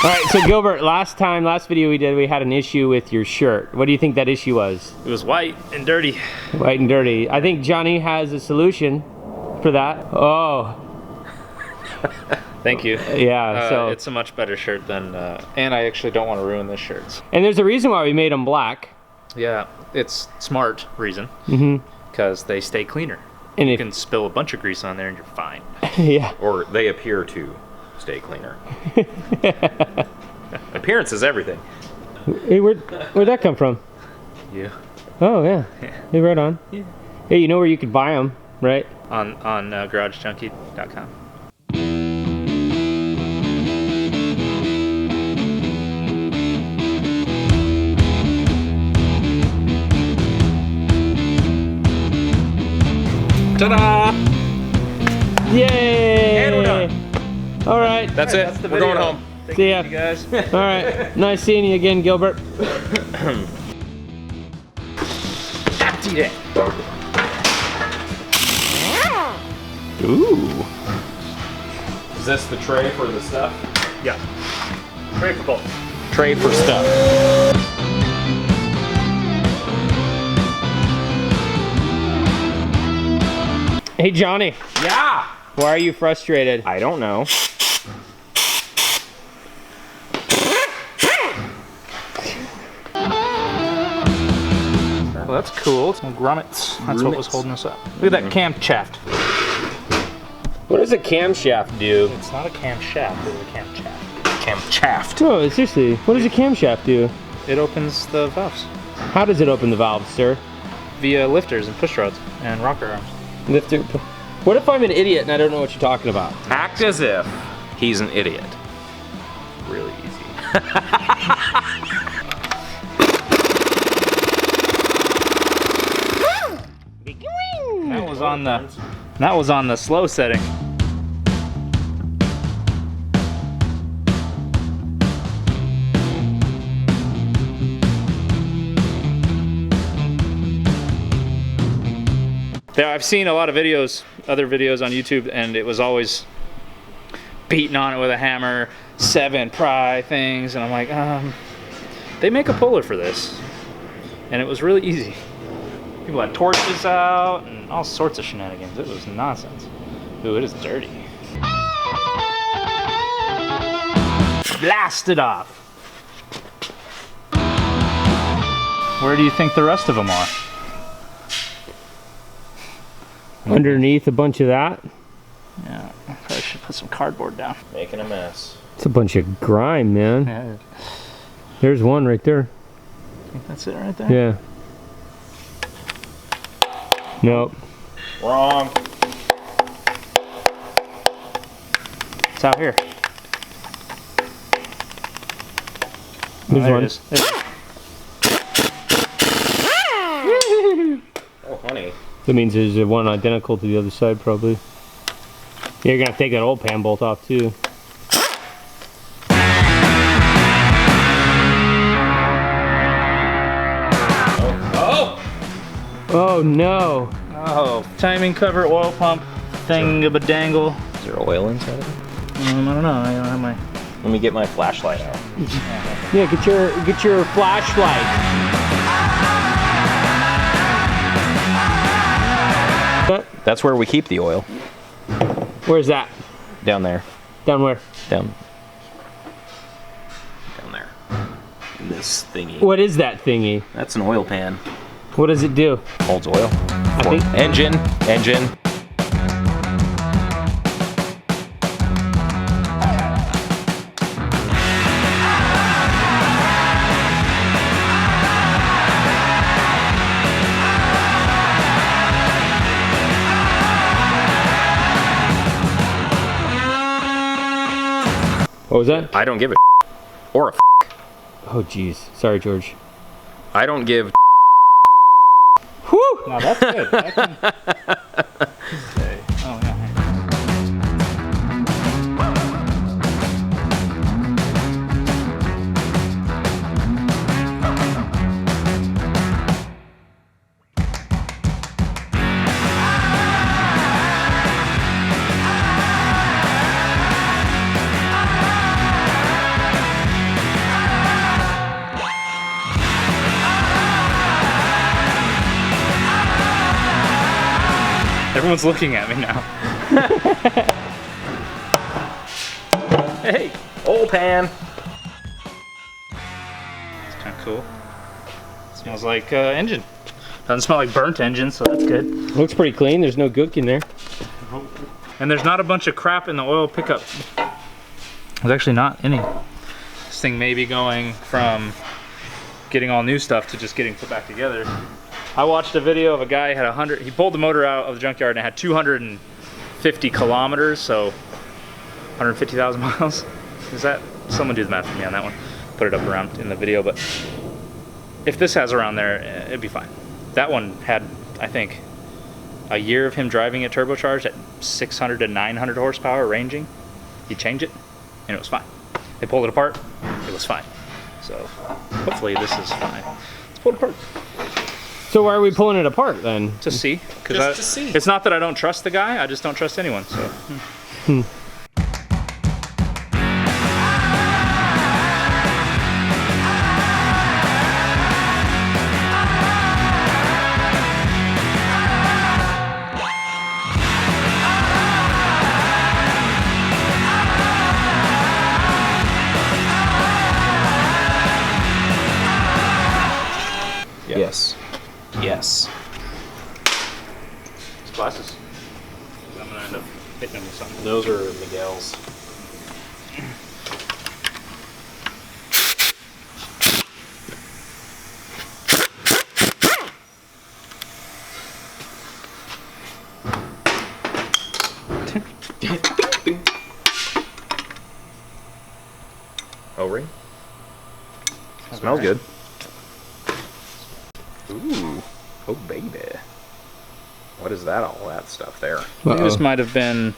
right, so Gilbert, last video we did, we had an issue with your shirt. What do you think that issue was? It was white and dirty. White and dirty. I think Johnny has a solution for that. Oh. Thank you. Yeah, so it's a much better shirt than, and I actually don't want to ruin this shirt. And there's a reason why we made them black. Yeah, it's smart reason. Because they stay cleaner. And you can spill a bunch of grease on there and you're fine. Yeah. Or they appear to stay cleaner. Appearance is everything. Hey, where'd that come from? Yeah. Oh, yeah. Hey, right on. Yeah. Hey, you know where you could buy them, right? On GarageJunkie.com. Ta-da! Yay! And we're done. All right. That's it. We're going home. See ya. You guys. All right. Nice seeing you again, Gilbert. Empty it. Ooh. Is this the tray for the stuff? Yeah. Tray for both. Tray for stuff. Hey, Johnny. Yeah! Why are you frustrated? I don't know. Well, that's cool. Some grommets. That's what was holding us up. Look at that camshaft. What does a camshaft do? It's not a camshaft, it's a camshaft. Camshaft. Oh, seriously. What does a camshaft do? It opens the valves How does it open the valves, sir? via lifters and push rods and rocker arms. Lifter. What if I'm an idiot and I don't know what you're talking about? Act as if he's an idiot. Really easy. That was on the slow setting. Yeah, I've seen a lot of videos, other videos on YouTube, and it was always beating on it with a hammer, 7 pry things, and I'm like, they make a puller for this, and it was really easy. People had torches out and all sorts of shenanigans. It was nonsense. Ooh, it is dirty. Blast it off. Where do you think the rest of them are? Underneath a bunch of that? Yeah, I probably should put some cardboard down. Making a mess. It's a bunch of grime, man. Yeah. There's one right there. I think that's it right there. Yeah. Nope. Wrong. It's out here. There's there one. it is. There it is. Oh, honey. That means there's one identical to the other side, probably. Yeah, you're gonna have to take that old pan bolt off too. Oh no! Oh, timing cover, oil pump, thing-a-ba-dangle. Is there oil inside of it? I don't know. I don't have my. Let me get my flashlight out. Yeah, get your flashlight. That's where we keep the oil. Where's that? Down there. Down where? Down there. In this thingy. What is that thingy? That's an oil pan. What does it do? Holds oil. I think. Engine. What was that? I don't give a or a Oh jeez. Sorry, George. I don't give Whew! No, that's good. I can... Oh, yeah. Everyone's looking at me now. Hey, Old pan. it's kind of cool. Smells like engine. Doesn't smell like burnt engine, so that's good. Looks pretty clean. There's no gook in there. And there's not a bunch of crap in the oil pickup. There's actually not any. This thing may be going from getting all new stuff to just getting put back together. I watched a video of a guy who had he pulled the motor out of the junkyard and it had 250 kilometers, so 150,000 miles. Is that, someone do the math for me on that one. Put it up around in the video, but if this has around there, it'd be fine. That one had, I think, a year of him driving it turbocharged at 600 to 900 horsepower ranging. You change it, and it was fine. They pulled it apart, it was fine. So hopefully this is fine. Let's pull it apart. So why are we pulling it apart then? To see. Just to see. It's not that I don't trust the guy, I just don't trust anyone. So. Yes. Yes. These glasses. I'm gonna end up hitting them with something. Those are Miguel's. O-ring. Smells good. Ooh, oh baby. What is that, all that stuff there? I think this might have been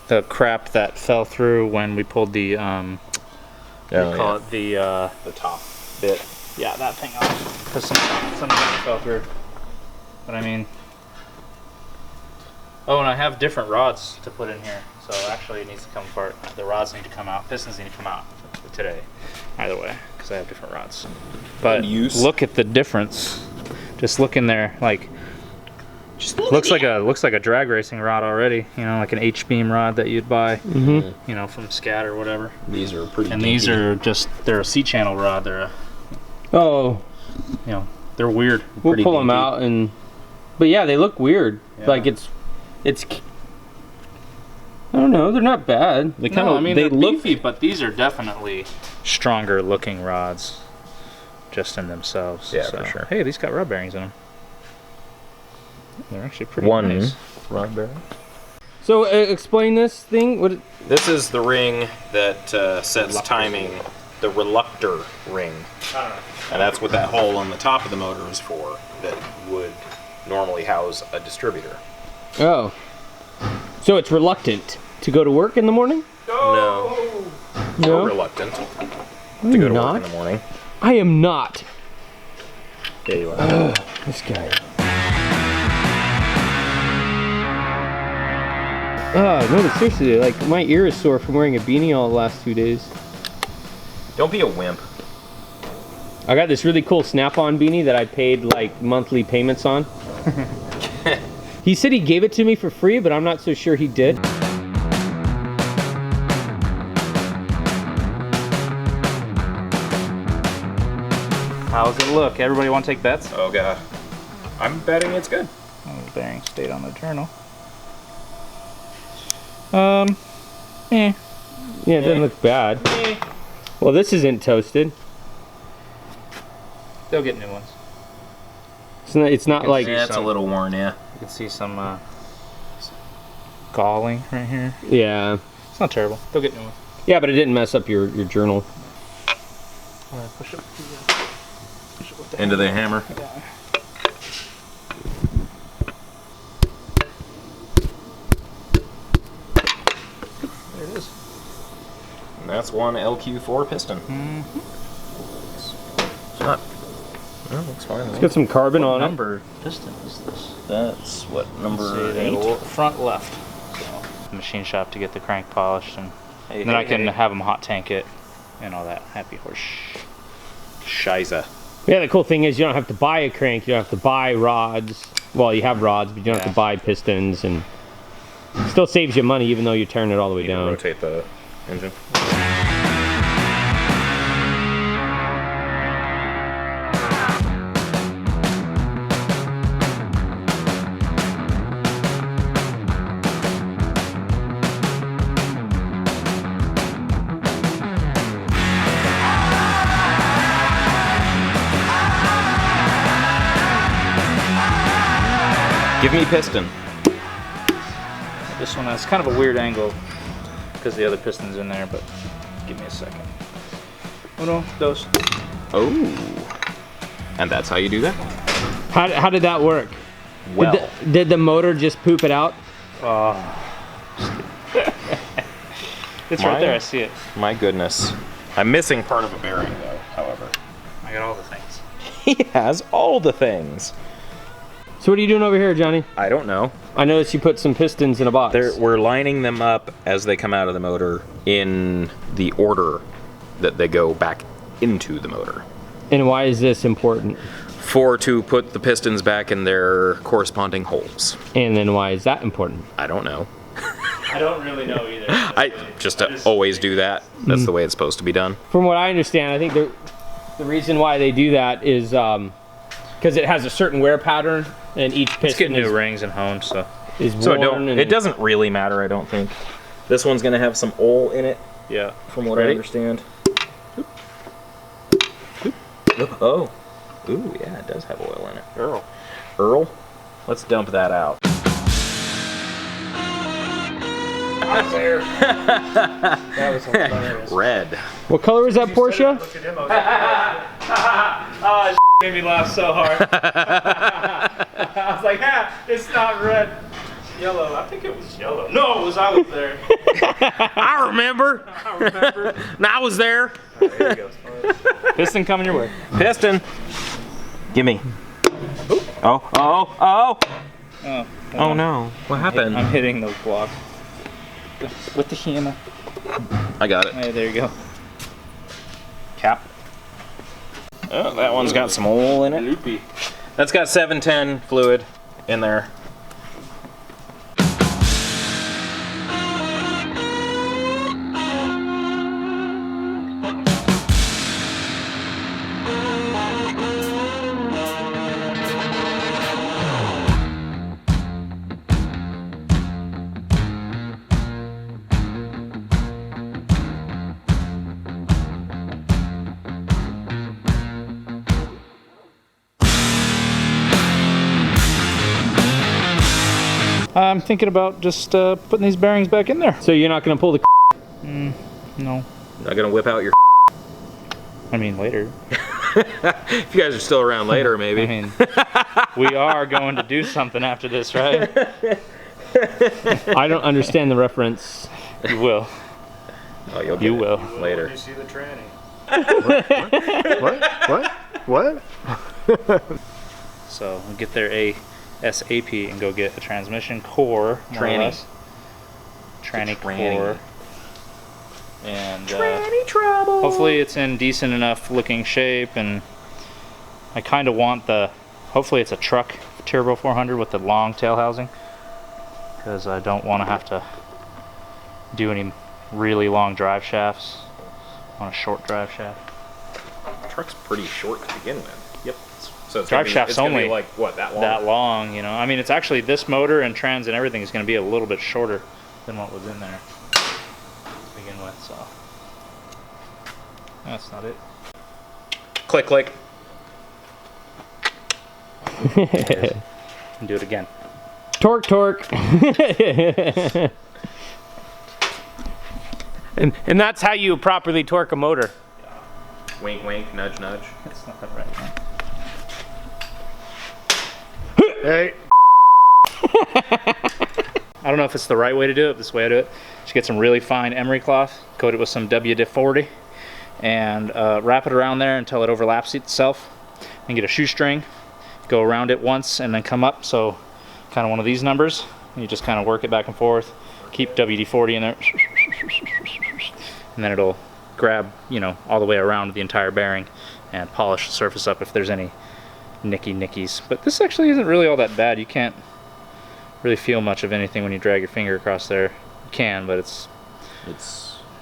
the crap that fell through when we pulled the, call it the top bit. yeah, that thing off. Because some of that fell through. But I mean, oh, and I have different rods to put in here. So actually it needs to come apart. The rods need to come out. Pistons need to come out today. Either way, because I have different rods. But look at the difference. Just look in there, like, just looks like a drag racing rod already. You know, like an H-beam rod that you'd buy, you know, from Scat or whatever. These are pretty. And these are just, they're a C-channel rod. They're a, Oh. you know, they're weird. We'll pull them out and, but yeah, they look weird. Yeah. Like it's, I don't know, they're not bad. They kind of, I mean, they they're look beefy, but these are definitely stronger looking rods, just in themselves. Yeah, for sure. Hey, these got rod bearings in them. They're actually pretty nice. Rod bearing. So explain this thing. What? This is the ring that sets timing. The reluctor ring. And that's what that hole on the top of the motor is for. That would normally house a distributor. Oh. So it's reluctant to go to work in the morning? No. No. Reluctant I'm to go to not. work in the morning. I am not. Yeah, you are. This guy. No, but seriously, like my ear is sore from wearing a beanie all the last 2 days. Don't be a wimp. I got this really cool Snap-on beanie that I paid like monthly payments on. He said he gave it to me for free, but I'm not so sure he did. How's it look? Everybody want to take bets? Oh god. I'm betting it's good. Oh, the bearing stayed on the journal. Eh. Yeah, it doesn't look bad. Well, this isn't toasted. They'll get new ones. It's not like... Yeah, it's a little worn, yeah. You can see some galling right here. Yeah. It's not terrible. They'll get new ones. Yeah, but it didn't mess up your journal. Push it with the Into the hammer. Yeah. There it is. And that's one LQ4 piston. It's not... No, looks fine. It's got some carbon on it. What number piston is this? That's what, number See, 8? front left. So, machine shop to get the crank polished, and then I can have them hot tank it and all that happy horse. Shiza. Yeah, the cool thing is you don't have to buy a crank. You don't have to buy rods. Well, you have rods, but you don't have to buy pistons and Still saves you money even though you turn it all the way down. Rotate the engine. Give me piston. This one has kind of a weird angle because the other piston's in there, but give me a second. Uno, dos. Oh. And that's how you do that? How did that work? Well. Did the motor just poop it out? It's right there, I see it. My goodness. I'm missing part of a bearing though, however. I got all the things. He has all the things. So what are you doing over here, Johnny? I don't know. I noticed you put some pistons in a box. We're lining them up as they come out of the motor in the order that they go back into the motor. And why is this important? To put the pistons back in their corresponding holes. And then why is that important? I don't know. I don't really know either. I just always do that. That's the way it's supposed to be done. From what I understand, I think the reason why they do that is because it has a certain wear pattern, and each piston Let's get new rings and hones, so worn. It doesn't really matter, I don't think. This one's gonna have some oil in it. Yeah. From what I understand. Oop. Oop. Oh. Ooh, yeah, it does have oil in it. Earl? Let's dump that out. That was hilarious. Red. What color is that Porsche? Oh, made me laugh so hard. I was like, it's not red. Yellow. I think it was yellow. No, it was I was there. I remember. I was there. Right, here you go. Piston coming your way. Piston. Gimme. Oh no. What happened? I'm hitting the block with the hammer. I got it. Hey, there you go. Cap. Oh, that one's got some oil in it. Loopy. That's got 710 fluid in there. I'm thinking about just putting these bearings back in there. So you're not going to pull the No. Not gonna whip out your. I mean, later. If you guys are still around later, maybe. I mean, we are going to do something after this, right? I don't understand the reference. You will. Oh, you'll get You it will. later. You see the tranny. What? So we'll get their ASAP and go get a transmission core. More Tranny. or less. Tranny core. And trouble. hopefully it's in decent enough looking shape, and I kind of want hopefully it's a truck turbo 400 with the long tail housing, because I don't want to have to do any really long drive shafts on a short drive shaft. The truck's pretty short to begin with. Yep. So it's Drive gonna be, shaft's it's gonna be only like what, that long? That long, you know. I mean, it's actually, this motor and trans and everything is going to be a little bit shorter than what was in there to begin with, so that's not it. Click, click. And do it again. Torque. And that's how you properly torque a motor. Wink, wink, nudge, nudge. That's not that right, man. Hey. I don't know if it's the right way to do it. This way I do it. Just get some really fine emery cloth, coat it with some WD-40, and wrap it around there until it overlaps itself. And get a shoestring, go around it once, and then come up. So kind of one of these numbers. And you just kind of work it back and forth. Keep WD-40 in there, and then it'll grab, you know, all the way around the entire bearing and polish the surface up if there's any nickies. But this actually isn't really all that bad. You can't really feel much of anything when you drag your finger across there. You can, but it's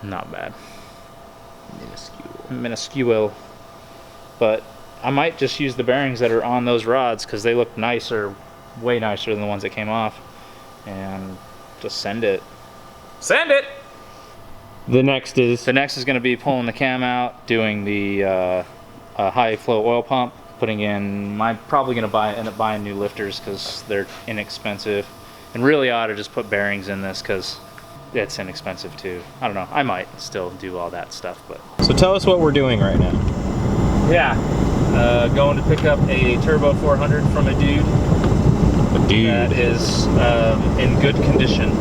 not bad. Minuscule. But I might just use the bearings that are on those rods because they look nicer, way nicer than the ones that came off, and just send it. Send it! The next is going to be pulling the cam out, doing the high flow oil pump, putting in. I'm probably going to end up buying new lifters because they're inexpensive, and really ought to just put bearings in this because it's inexpensive too. I don't know. I might still do all that stuff, but. So tell us what we're doing right now. Yeah, going to pick up a Turbo 400 from a dude. That is in good condition.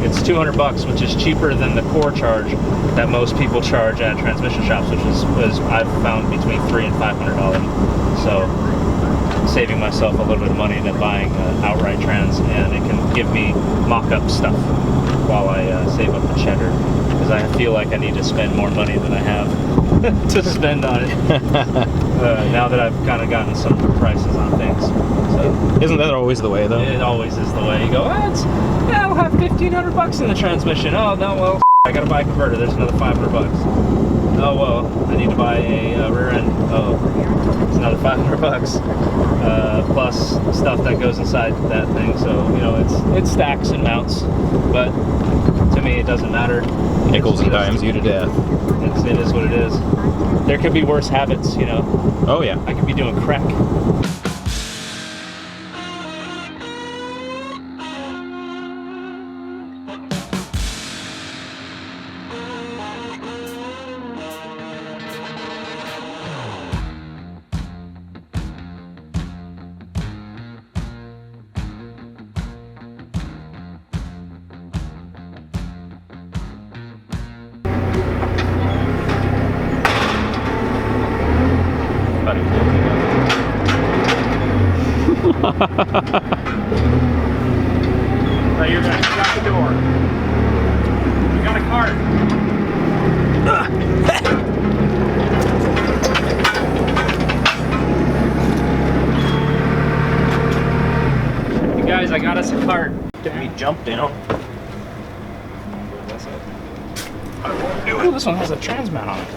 It's $200, which is cheaper than the core charge that most people charge at transmission shops, which is I've found between $300 and $500. So saving myself a little bit of money than buying outright trans, and it can give me mock-up stuff while I save up the cheddar, because I feel like I need to spend more money than I have to spend on it. Now that I've kind of gotten some prices on things. So isn't that always the way though? it always is the way. You go, I'll have $1,500 in the transmission. Oh no, well, I gotta buy a converter. There's another $500. Oh well, I need to buy a rear end. Oh, it's another $500 plus stuff that goes inside that thing. So you know, it stacks and mounts, but to me it doesn't matter. Nickels and dimes you to death. It is what it is. There could be worse habits, you know. Oh yeah. I could be doing crack. Now you're gonna shut the door. We got a cart. Hey guys, I got us a cart. Did we jump down? Ooh, this one has a trans mount on it.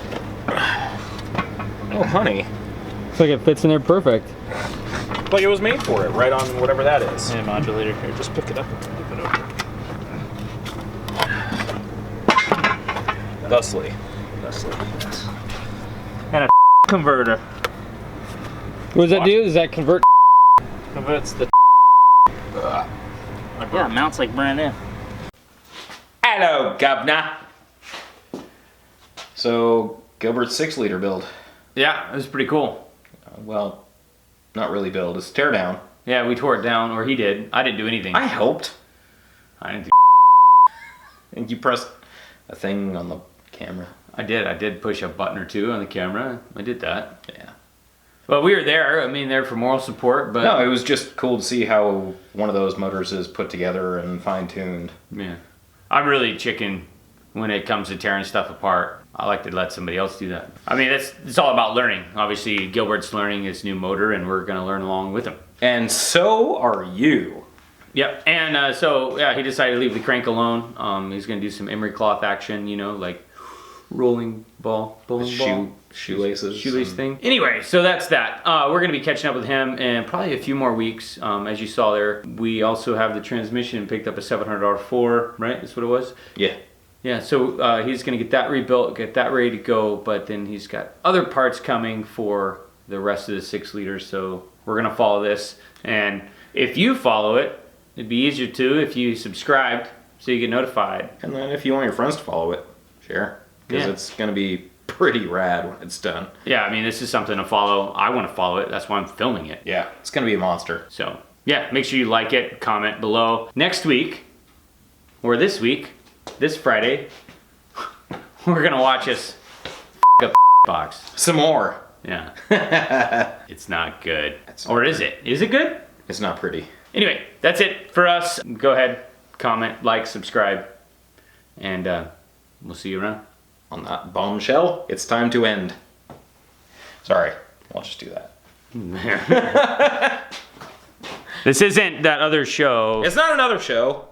Oh honey. looks like it fits in there perfect. Like it was made for it, right on whatever that is. Yeah, modulator here. Just pick it up and flip it over. Thusly. Yes. And a converter. What does that do? Does that convert? Converts the. Yeah, it mounts like brand new. Hello, governor. So, Gilbert's 6-liter build. Yeah, it was pretty cool. Well, not really build. It's teardown. Yeah, we tore it down, or he did. I didn't do anything. I helped. I didn't do. And you pressed a thing on the camera. I did push a button or two on the camera. I did that. Yeah. Well, we were there. I mean, there for moral support, but No, it was just cool to see how one of those motors is put together and fine-tuned. yeah, I'm really chicken when it comes to tearing stuff apart. I like to let somebody else do that. I mean, it's all about learning. Obviously, Gilbert's learning his new motor, and we're gonna learn along with him. And so are you. Yep. And so yeah, he decided to leave the crank alone. He's gonna do some emery cloth action, you know, like rolling ball, bowling ball. Shoelaces. Thing. Anyway, so that's that. We're going to be catching up with him in probably a few more weeks. As you saw there, we also have the transmission, picked up a $700 4, right? That's what it was? Yeah. Yeah, so he's going to get that rebuilt, get that ready to go, but then he's got other parts coming for the rest of the 6 liters, so we're going to follow this. And if you follow it, it'd be easier to if you subscribed so you get notified. And then if you want your friends to follow it, share. Because it's going to be pretty rad when it's done. Yeah, I mean, this is something to follow. I want to follow it. That's why I'm filming it. Yeah, it's going to be a monster. So, yeah, make sure you like it, comment below. Next week, or this week, this Friday, we're going to watch us a box. Some more. Yeah. It's not good. Or is it? Is it good? It's not pretty. Anyway, that's it for us. Go ahead, comment, like, subscribe, and we'll see you around. On that bombshell, it's time to end. Sorry, I'll just do that. This isn't that other show. It's not another show.